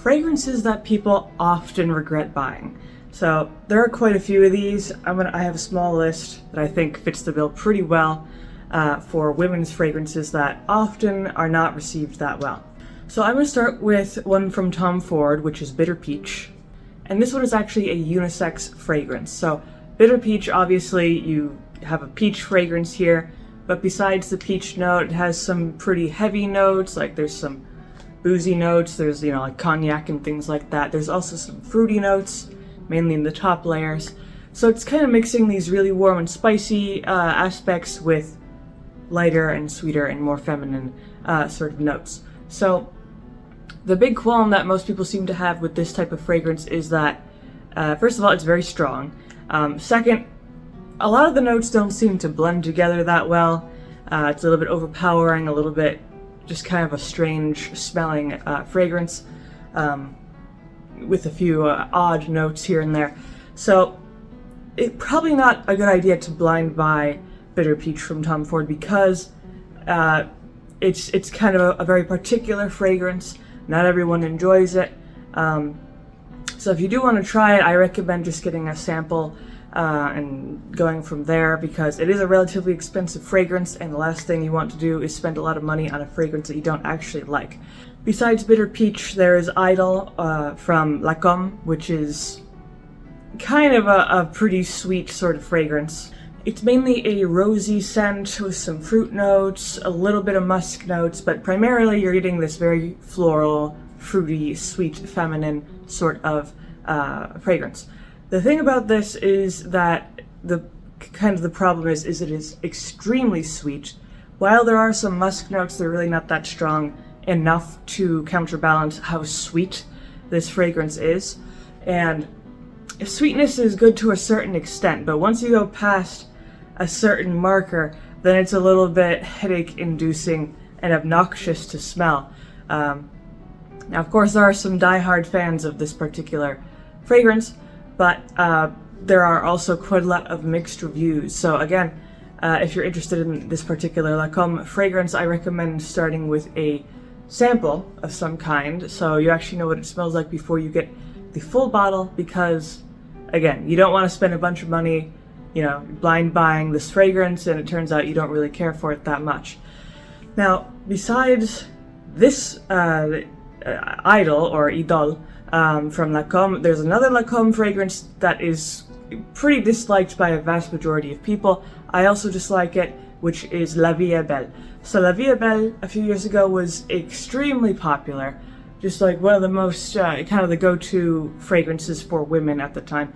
fragrances that people often regret buying. So there are quite a few of these. I have a small list that I think fits the bill pretty well for women's fragrances that often are not received that well. So I'm going to start with one from Tom Ford, which is Bitter Peach. And this one is actually a unisex fragrance. So Bitter Peach, obviously you have a peach fragrance here, but besides the peach note, it has some pretty heavy notes, like there's some boozy notes, there's, like cognac and things like that. There's also some fruity notes, mainly in the top layers. So it's kind of mixing these really warm and spicy aspects with lighter and sweeter and more feminine sort of notes. So the big qualm that most people seem to have with this type of fragrance is that, first of all, it's very strong. Second, a lot of the notes don't seem to blend together that well. It's a little bit overpowering, a little bit just kind of a strange smelling fragrance with a few odd notes here and there. So it's probably not a good idea to blind buy Bitter Peach from Tom Ford because it's kind of a very particular fragrance. Not everyone enjoys it. So if you do want to try it, I recommend just getting a sample and going from there, because it is a relatively expensive fragrance, and the last thing you want to do is spend a lot of money on a fragrance that you don't actually like. Besides Bitter Peach, there is Idole from Lancome, which is kind of a pretty sweet sort of fragrance. It's mainly a rosy scent with some fruit notes, a little bit of musk notes, but primarily you're getting this very floral, fruity, sweet, feminine sort of fragrance. The thing about this is that the problem is it is extremely sweet. While there are some musk notes, they're really not that strong enough to counterbalance how sweet this fragrance is. And sweetness is good to a certain extent, but once you go past a certain marker, then it's a little bit headache-inducing and obnoxious to smell. Now, of course, there are some die-hard fans of this particular fragrance, but there are also quite a lot of mixed reviews. So again, if you're interested in this particular Lancome fragrance, I recommend starting with a sample of some kind, so you actually know what it smells like before you get the full bottle, because, again, you don't want to spend a bunch of money, blind buying this fragrance, and it turns out you don't really care for it that much. Now, besides this Idol or Idole from Lancome, there's another Lancome fragrance that is pretty disliked by a vast majority of people. I also dislike it, which is La Vie est Belle. So La Vie est Belle a few years ago was extremely popular, just like one of the most kind of the go-to fragrances for women at the time.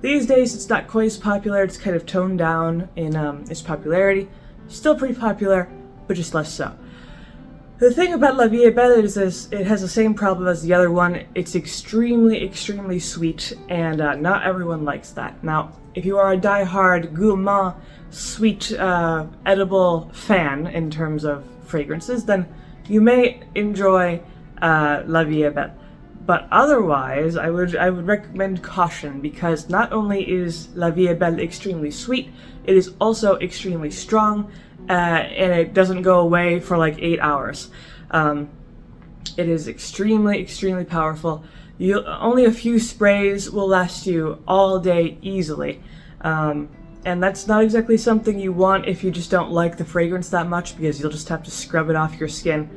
These days it's not quite as popular, it's kind of toned down in its popularity. Still pretty popular, but just less so. The thing about La Vie est Belle is it has the same problem as the other one. It's extremely, extremely sweet, and not everyone likes that. Now, if you are a die-hard gourmand, sweet, edible fan in terms of fragrances, then you may enjoy La Vie est Belle. But otherwise, I would recommend caution, because not only is La Vie est Belle extremely sweet, it is also extremely strong, and it doesn't go away for like 8 hours. It is extremely, extremely powerful. Only a few sprays will last you all day easily. And that's not exactly something you want if you just don't like the fragrance that much, because you'll just have to scrub it off your skin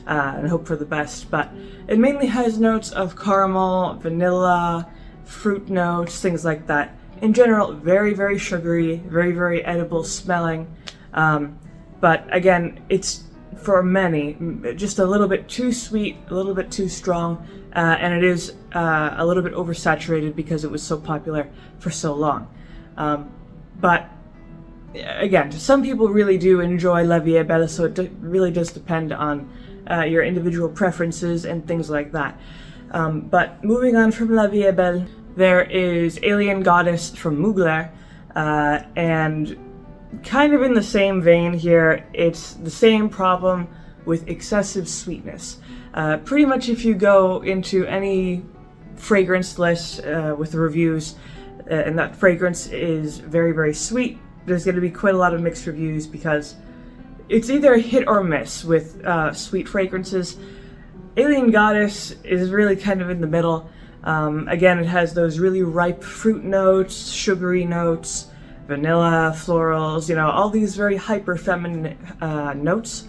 and hope for the best. But it mainly has notes of caramel, vanilla, fruit notes, things like that. In general, very, very sugary, very, very edible smelling. But again, it's, for many, just a little bit too sweet, a little bit too strong, and it is a little bit oversaturated because it was so popular for so long. But again, some people really do enjoy La Vie est Belle, so it really does depend on your individual preferences and things like that. But moving on from La Vie est Belle, there is Alien Goddess from Mugler, and kind of in the same vein here, it's the same problem with excessive sweetness. Pretty much if you go into any fragrance list with reviews, and that fragrance is very, very sweet, there's going to be quite a lot of mixed reviews, because it's either a hit or miss with sweet fragrances. Alien Goddess is really kind of in the middle. Again, it has those really ripe fruit notes, sugary notes, vanilla, florals, all these very hyper feminine notes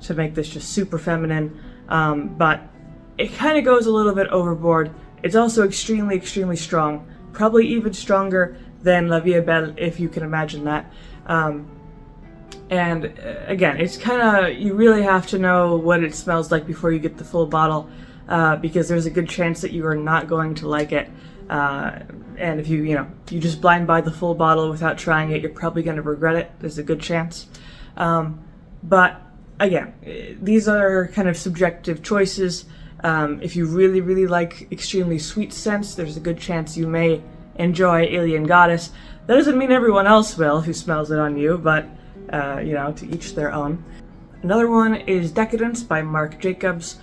to make this just super feminine. But it kind of goes a little bit overboard. It's also extremely, extremely strong, probably even stronger than La Vie est Belle, if you can imagine that. And again, it's you really have to know what it smells like before you get the full bottle, because there's a good chance that you are not going to like it. And if you just blind buy the full bottle without trying it, you're probably going to regret it. There's a good chance. But again, these are kind of subjective choices. If you really, really like extremely sweet scents, there's a good chance you may enjoy Alien Goddess. That doesn't mean everyone else will who smells it on you, but to each their own. Another one is Decadence by Marc Jacobs.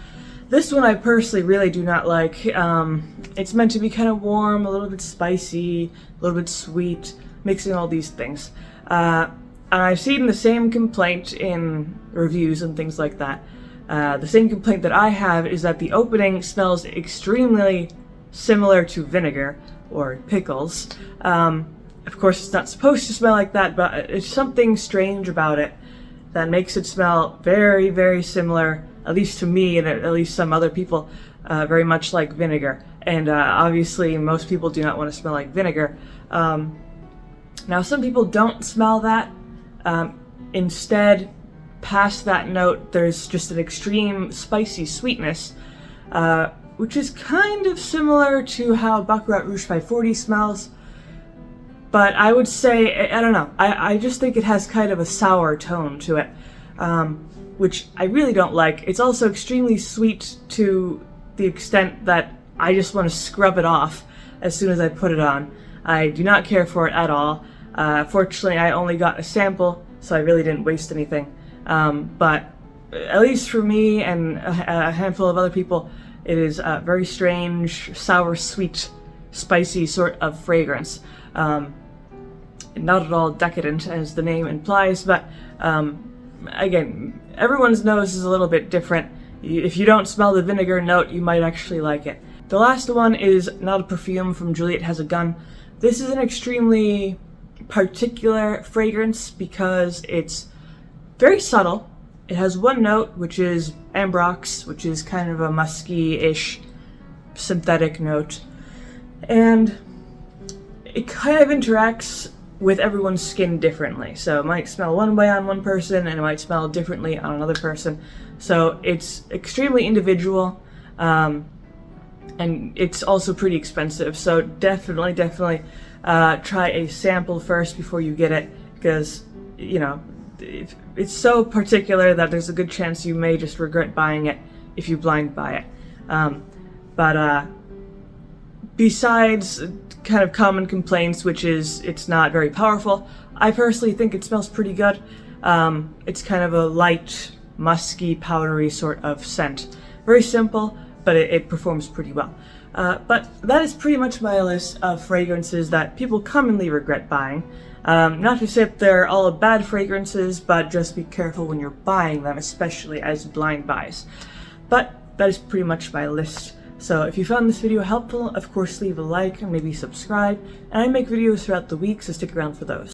This one I personally really do not like. It's meant to be kind of warm, a little bit spicy, a little bit sweet, mixing all these things. And I've seen the same complaint in reviews and things like that. The same complaint that I have is that the opening smells extremely similar to vinegar or pickles. Of course, it's not supposed to smell like that, but it's something strange about it that makes it smell very, very similar, at least to me and at least some other people, very much like vinegar. And obviously, most people do not want to smell like vinegar. Now, some people don't smell that. Instead, past that note, there's just an extreme spicy sweetness, which is kind of similar to how Baccarat Rouge 540 smells. But I would say, I don't know, I just think it has kind of a sour tone to it, which I really don't like. It's also extremely sweet to the extent that I just want to scrub it off as soon as I put it on. I do not care for it at all. Fortunately, I only got a sample, so I really didn't waste anything. But at least for me and a handful of other people, it is a very strange, sour, sweet, spicy sort of fragrance. Not at all decadent, as the name implies, but again, everyone's nose is a little bit different. If you don't smell the vinegar note, you might actually like it. The last one is Not a Perfume from Juliet Has a Gun. This is an extremely particular fragrance because it's very subtle. It has one note, which is ambrox, which is kind of a musky-ish synthetic note. And it kind of interacts with everyone's skin differently. So it might smell one way on one person and it might smell differently on another person. So it's extremely individual, and it's also pretty expensive. So definitely try a sample first before you get it, because it's so particular that there's a good chance you may just regret buying it if you blind buy it. But besides kind of common complaints, which is it's not very powerful, I personally think it smells pretty good. It's kind of a light, musky, powdery sort of scent. Very simple, but it performs pretty well. But that is pretty much my list of fragrances that people commonly regret buying. Not to say that they're all bad fragrances, but just be careful when you're buying them, especially as blind buys. But that is pretty much my list. So if you found this video helpful, of course leave a like and maybe subscribe, and I make videos throughout the week, so stick around for those.